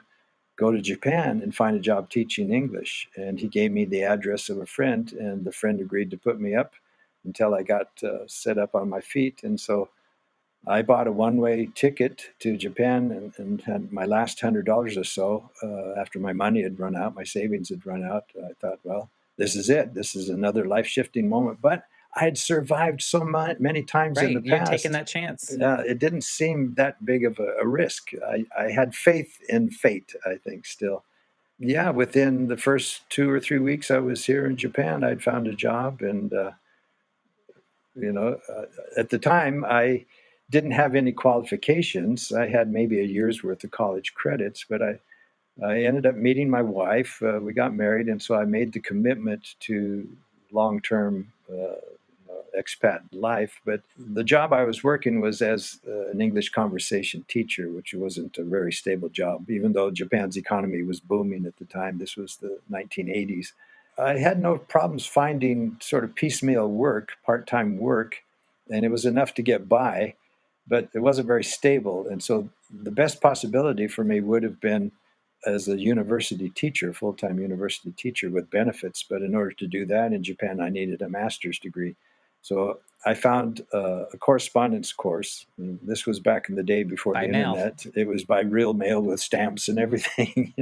go to Japan and find a job teaching English. And he gave me the address of a friend, and the friend agreed to put me up until I got set up on my feet. And so I bought a one-way ticket to Japan, and had my last $100 or so. After my money had run out, my savings had run out. I thought, well, this is it. This is another life-shifting moment. But I had survived so many times in the Right. You're taking past. that chance. It didn't seem that big of a risk. I had faith in fate, I think, still. Yeah, within the first 2 or 3 weeks I was here in Japan, I'd found a job, and you know, at the time, I didn't have any qualifications. I had maybe a year's worth of college credits, but I ended up meeting my wife. We got married, and so I made the commitment to long term expat life. But the job I was working was as an English conversation teacher, which wasn't a very stable job, even though Japan's economy was booming at the time. This was the 1980s. I had no problems finding sort of piecemeal work, part time work, and it was enough to get by, but it wasn't very stable. And so the best possibility for me would have been as a university teacher, full time university teacher with benefits. But in order to do that in Japan, I needed a master's degree. So I found a correspondence course. And this was back in the day before By the mail. internet. It was by real mail with stamps and everything.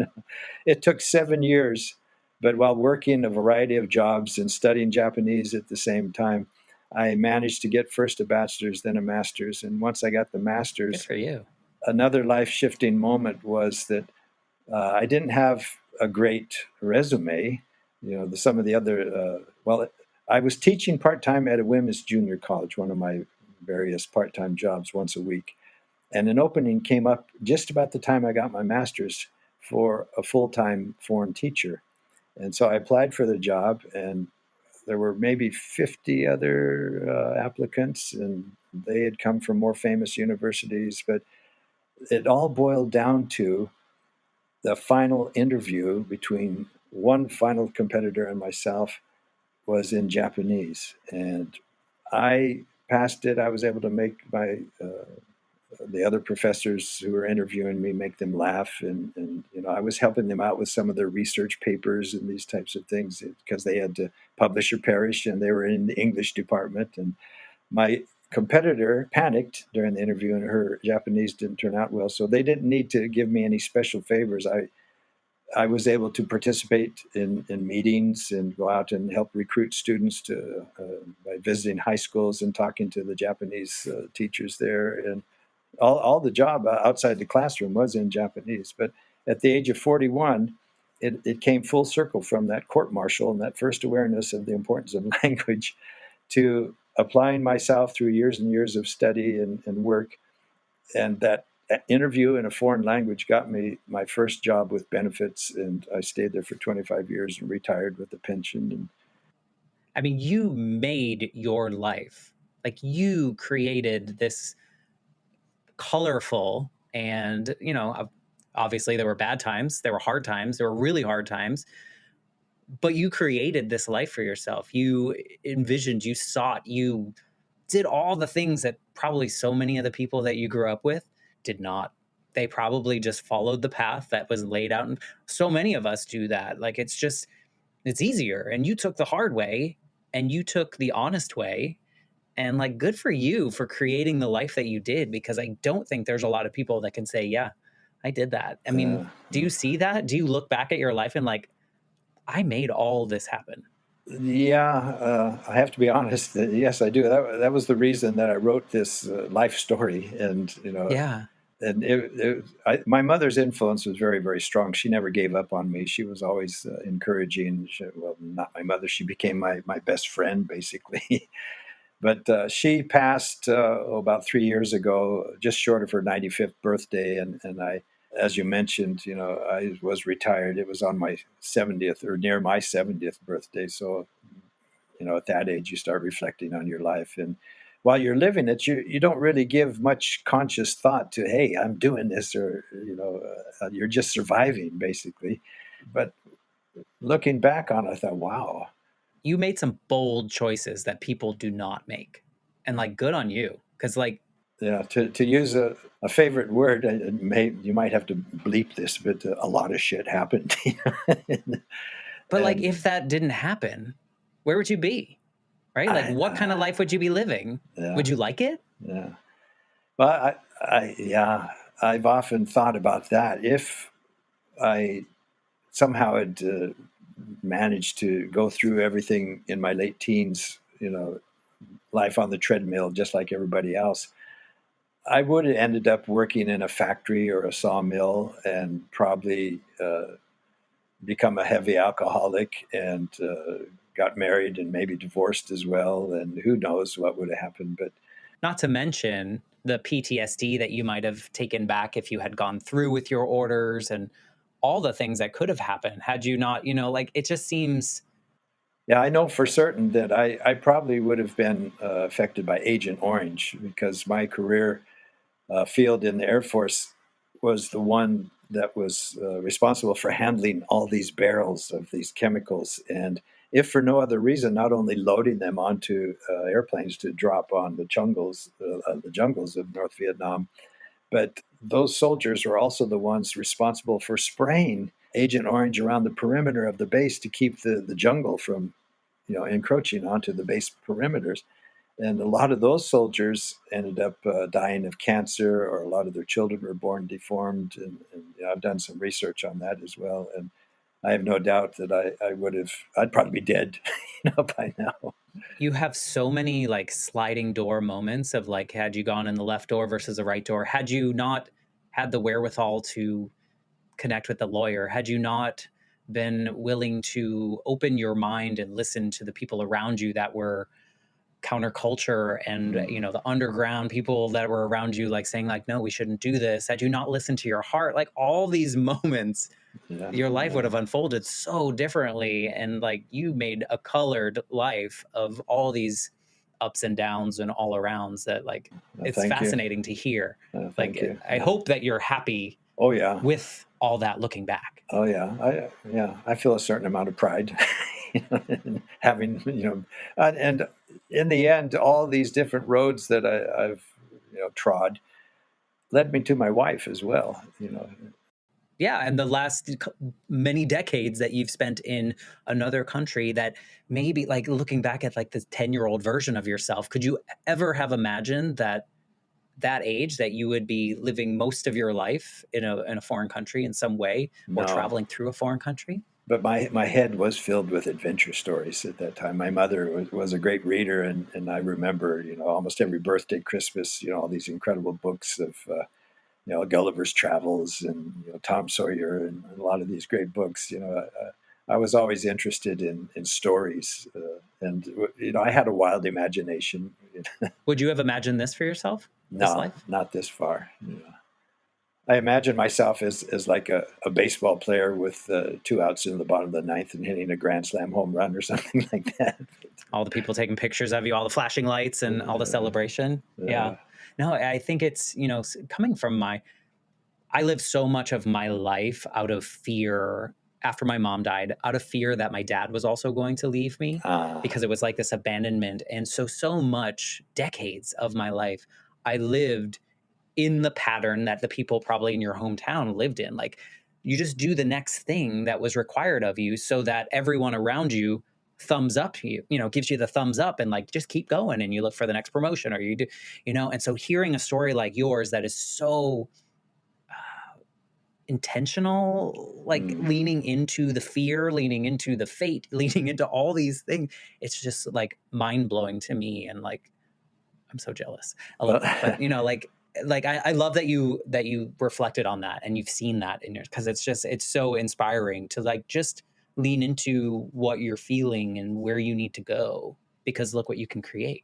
It took 7 years, but while working a variety of jobs and studying Japanese at the same time, I managed to get first a bachelor's, then a master's. And once I got the Good master's, for you. another life shifting moment was that I didn't have a great resume. Some of the other, I was teaching part time at a women's junior college, one of my various part time jobs once a week. And an opening came up just about the time I got my master's for a full time foreign teacher. And so I applied for the job, and there were maybe 50 other applicants, and they had come from more famous universities. But it all boiled down to the final interview between one final competitor and myself was in Japanese. And I passed it. I was able to make the other professors who were interviewing me make them laugh, and I was helping them out with some of their research papers and these types of things because they had to publish or perish, and they were in the English department. And my competitor panicked during the interview, and her Japanese didn't turn out well, so they didn't need to give me any special favors. I was able to participate in meetings and go out and help recruit students by visiting high schools and talking to the Japanese teachers there. And all the job outside the classroom was in Japanese. But at the age of 41, it came full circle from that court martial and that first awareness of the importance of language to applying myself through years and years of study and work. And that interview in a foreign language got me my first job with benefits. And I stayed there for 25 years and retired with a pension. And I mean, you made your life. Like you created this colorful and, obviously there were bad times, there were hard times, there were really hard times, but you created this life for yourself. You envisioned, you sought, you did all the things that probably so many of the people that you grew up with did not. They probably just followed the path that was laid out. And so many of us do that. Like it's easier. And you took the hard way and you took the honest way. And like, good for you for creating the life that you did, because I don't think there's a lot of people that can say, yeah, I did that. I mean, do you see that? Do you look back at your life and like, I made all this happen? yeah, I have to be honest. Yes, I do. That was the reason that I wrote this life story. And, Yeah. and my mother's influence was very, very strong. She never gave up on me. She was always encouraging. Well, not my mother. She became my best friend, basically. But she passed about 3 years ago, just short of her 95th birthday. And as you mentioned, I was retired. It was on my 70th or near my 70th birthday. So, at that age, you start reflecting on your life. And while you're living it, you don't really give much conscious thought to, hey, I'm doing this, or, you're just surviving, basically. But looking back on it, I thought, wow, you made some bold choices that people do not make. And like good on you. Cause like Yeah, to use a favorite word, you might have to bleep this, but a lot of shit happened. but like And if that didn't happen, where would you be? Right? Like I, what kind of life would you be living? yeah, Would you like it? yeah. Well, yeah, I've often thought about that. If I somehow had managed to go through everything in my late teens, life on the treadmill, just like everybody else, I would have ended up working in a factory or a sawmill and probably become a heavy alcoholic and got married and maybe divorced as well. And who knows what would have happened. But Not to mention the PTSD that you might have taken back if you had gone through with your orders and all the things that could have happened had you not, like it just seems yeah, I know for certain that I probably would have been affected by Agent Orange because my career field in the Air Force was the one that was responsible for handling all these barrels of these chemicals. And if for no other reason, not only loading them onto airplanes to drop on the jungles of North Vietnam, but those soldiers were also the ones responsible for spraying Agent Orange around the perimeter of the base to keep the jungle from, encroaching onto the base perimeters. And a lot of those soldiers ended up dying of cancer, or a lot of their children were born deformed. And I've done some research on that as well. And I have no doubt that I'd probably be dead, by now. you have so many like sliding door moments of like had you gone in the left door versus the right door, had you not had the wherewithal to connect with the lawyer, had you not been willing to open your mind and listen to the people around you that were counterculture and Mm, the underground people that were around you like saying like no we shouldn't do this, had you not listened to your heart, like all these moments yeah, your life would yeah. have unfolded so differently, and like you made a colored life of all these ups and downs and all arounds that like it's Thank you. fascinating to hear. Thank Like you. I Yeah. hope that you're happy Oh yeah. with all that looking back. Oh yeah. I feel a certain amount of pride, in having, and in the end, all these different roads that I've trod led me to my wife as well. Yeah, and the last many decades that you've spent in another country, that maybe like looking back at like this 10-year-old version of yourself, could you ever have imagined that that age that you would be living most of your life in a foreign country in some way, or No, traveling through a foreign country? but my head was filled with adventure stories at that time. My mother was a great reader, and I remember, almost every birthday, Christmas, all these incredible books of Gulliver's Travels and Tom Sawyer and a lot of these great books. I was always interested in stories, and I had a wild imagination. Would you have imagined this for yourself, this No, life? not this far. I imagine myself as like a baseball player with 2 outs in the bottom of the ninth and hitting a grand slam home run or something like that. All the people taking pictures of you, all the flashing lights and all the celebration. Yeah. Uh, No, I think it's, coming from I lived so much of my life out of fear after my mom died, out of fear that my dad was also going to leave me, uh, because it was like this abandonment. And so much, decades of my life, I lived in the pattern that the people probably in your hometown lived in. Like you just do the next thing that was required of you so that everyone around you thumbs up you, gives you the thumbs up and like just keep going, and you look for the next promotion or you do, and so hearing a story like yours that is so intentional, like mm, leaning into the fear, leaning into the fate, leaning into all these things, it's just like mind blowing to me. And like I'm so jealous a well, little bit, but I love that you reflected on that and you've seen that in yours, because it's so inspiring to like just lean into what you're feeling and where you need to go, because look what you can create.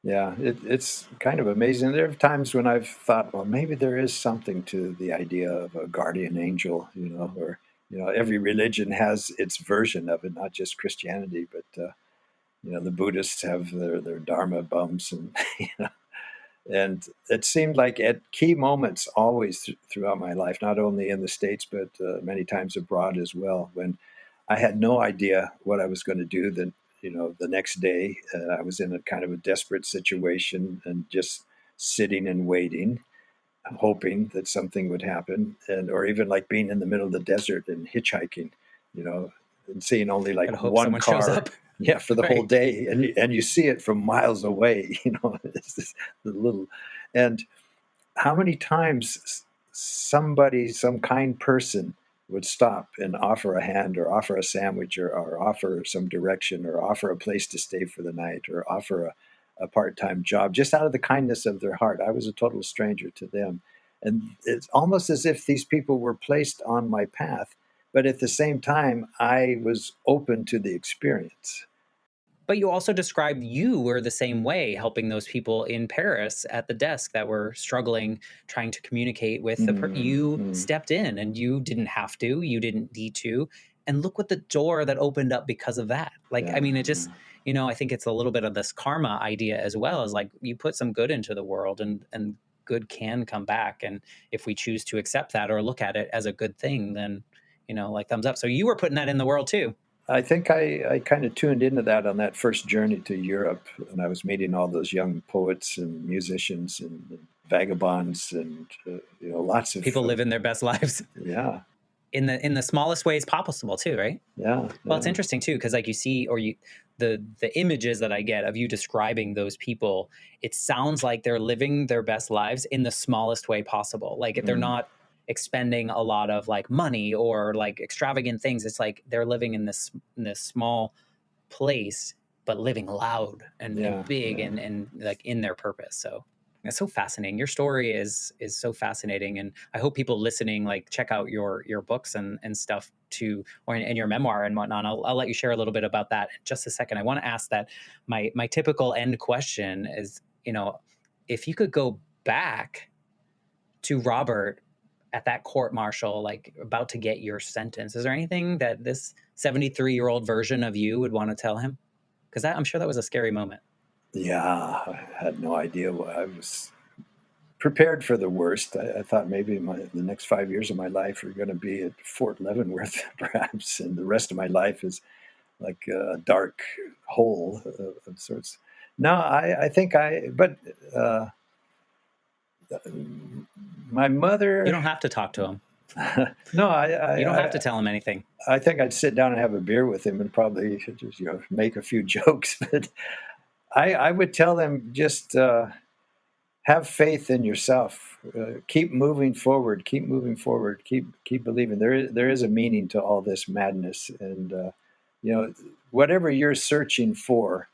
yeah, it's kind of amazing. There are times when I've thought, well, maybe there is something to the idea of a guardian angel, or every religion has its version of it, not just Christianity, but the Buddhists have their Dharma bumps, and and it seemed like at key moments, always throughout my life, not only in the States but many times abroad as well, when I had no idea what I was going to do the next day, I was in a kind of a desperate situation and just sitting and waiting, hoping that something would happen, or even like being in the middle of the desert and hitchhiking, you know, and seeing only like Gotta hope one someone shows car, up. yeah, for the whole Right. day, and you see it from miles away, it's this the little, and how many times somebody, some kind person, would stop and offer a hand or offer a sandwich or offer some direction or offer a place to stay for the night or offer a part-time job just out of the kindness of their heart. I was a total stranger to them. And it's almost as if these people were placed on my path, but at the same time, I was open to the experience. But you also described you were the same way, helping those people in Paris at the desk that were struggling, trying to communicate with you Mm-hmm. stepped in and you didn't have to, you didn't need to. And look what the door that opened up because of that. Like, I Yeah, mean, it yeah. just, I think it's a little bit of this karma idea as well, as like you put some good into the world and good can come back. And if we choose to accept that or look at it as a good thing, then, like thumbs up. So you were putting that in the world too. I think I kind of tuned into that on that first journey to Europe, and I was meeting all those young poets and musicians and vagabonds, and lots of People living their best lives yeah, in the smallest ways possible too, right? yeah, Well, it's yeah. interesting too because like you see or you the images that I get of you describing those people, it sounds like they're living their best lives in the smallest way possible. Like if they're Mm, not expending a lot of like money or like extravagant things, it's like they're living in this small place but living loud and yeah, big yeah. and like in their purpose. So it's so fascinating. Your story is so fascinating, and I hope people listening like check out your books and stuff too, or in your memoir and whatnot. I'll let you share a little bit about that in just a second. I want to ask that my typical end question is, if you could go back to Robert at that court martial, like about to get your sentence, is there anything that this 73-year-old version of you would want to tell him? Because I'm sure that was a scary moment. Yeah, I had no idea what I was prepared for the worst. I thought maybe the next 5 years of my life are going to be at Fort Leavenworth, perhaps, and the rest of my life is like a dark hole of sorts. No, I think but uh, my You mother. don't have to talk to him. No, You don't have to tell him anything. I think I'd sit down and have a beer with him and probably just make a few jokes. But I would tell them just have faith in yourself. Keep moving forward. Keep moving forward. Keep believing. There is a meaning to all this madness, and you know whatever you're searching for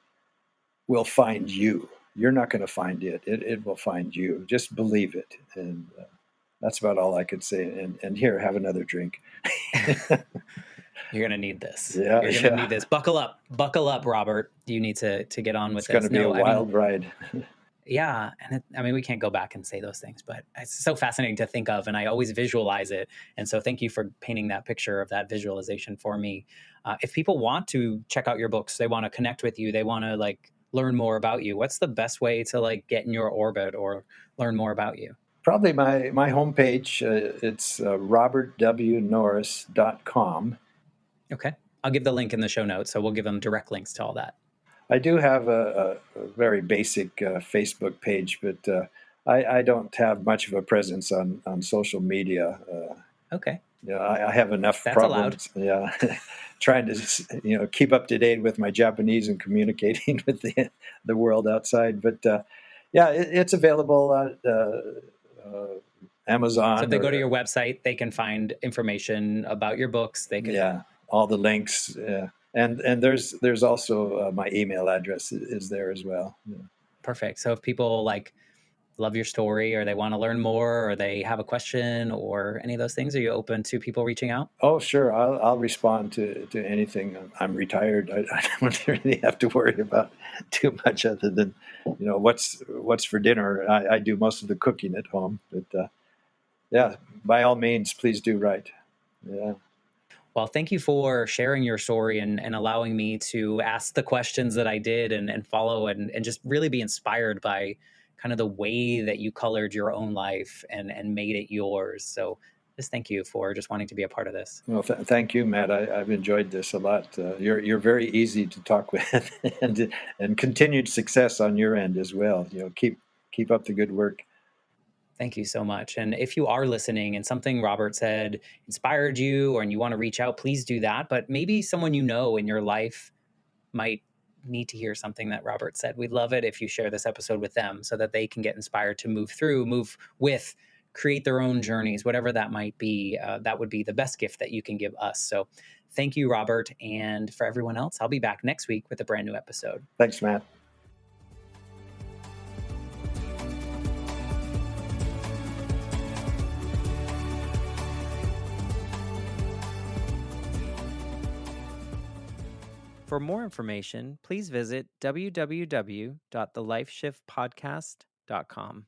will find you. You're not going to find it. It will find you. Just believe it, and that's about all I could say. And here, have another drink. You're gonna need this. Yeah, You're gonna need yeah. this. Buckle up, Robert. You need to get on with It's going this. to be a No, I mean, wild ride. yeah, and I mean, we can't go back and say those things, but it's so fascinating to think of, and I always visualize it. And so, thank you for painting that picture of that visualization for me. If people want to check out your books, they want to connect with you, they want to like learn more about you. What's the best way to like get in your orbit or learn more about you? Probably my homepage. It's robertwnorris.com. Okay, I'll give the link in the show notes, so we'll give them direct links to all that. I do have a very basic Facebook page, but I don't have much of a presence on social media. Okay, I have enough that's allowed. problems. Yeah, trying to keep up to date with my Japanese and communicating with the world outside. But yeah, it's available at So if Amazon they go to or your website, they can find information about your books. They could. yeah, all the links. And there's also my email address is there as well. Yeah. Perfect. So if people like love your story or they want to learn more or they have a question or any of those things, are you open to people reaching out? Oh, sure. I'll respond to anything. I'm retired. I don't really have to worry about too much other than, what's for dinner. I do most of the cooking at home. But yeah, by all means, please do write. Yeah. Well, thank you for sharing your story and allowing me to ask the questions that I did and follow and just really be inspired by kind of the way that you colored your own life and made it yours. So just thank you for just wanting to be a part of this. Well, thank you, Matt. I've enjoyed this a lot. You're very easy to talk with, and continued success on your end as well. Keep up the good work. Thank you so much. And if you are listening and something Robert said inspired you, and you want to reach out, please do that. But maybe someone you know in your life might need to hear something that Robert said. We'd love it if you share this episode with them so that they can get inspired to move with, create their own journeys, whatever that might be. That would be the best gift that you can give us. So thank you, Robert. And for everyone else, I'll be back next week with a brand new episode. Thanks, Matt. For more information, please visit www.thelifeshiftpodcast.com.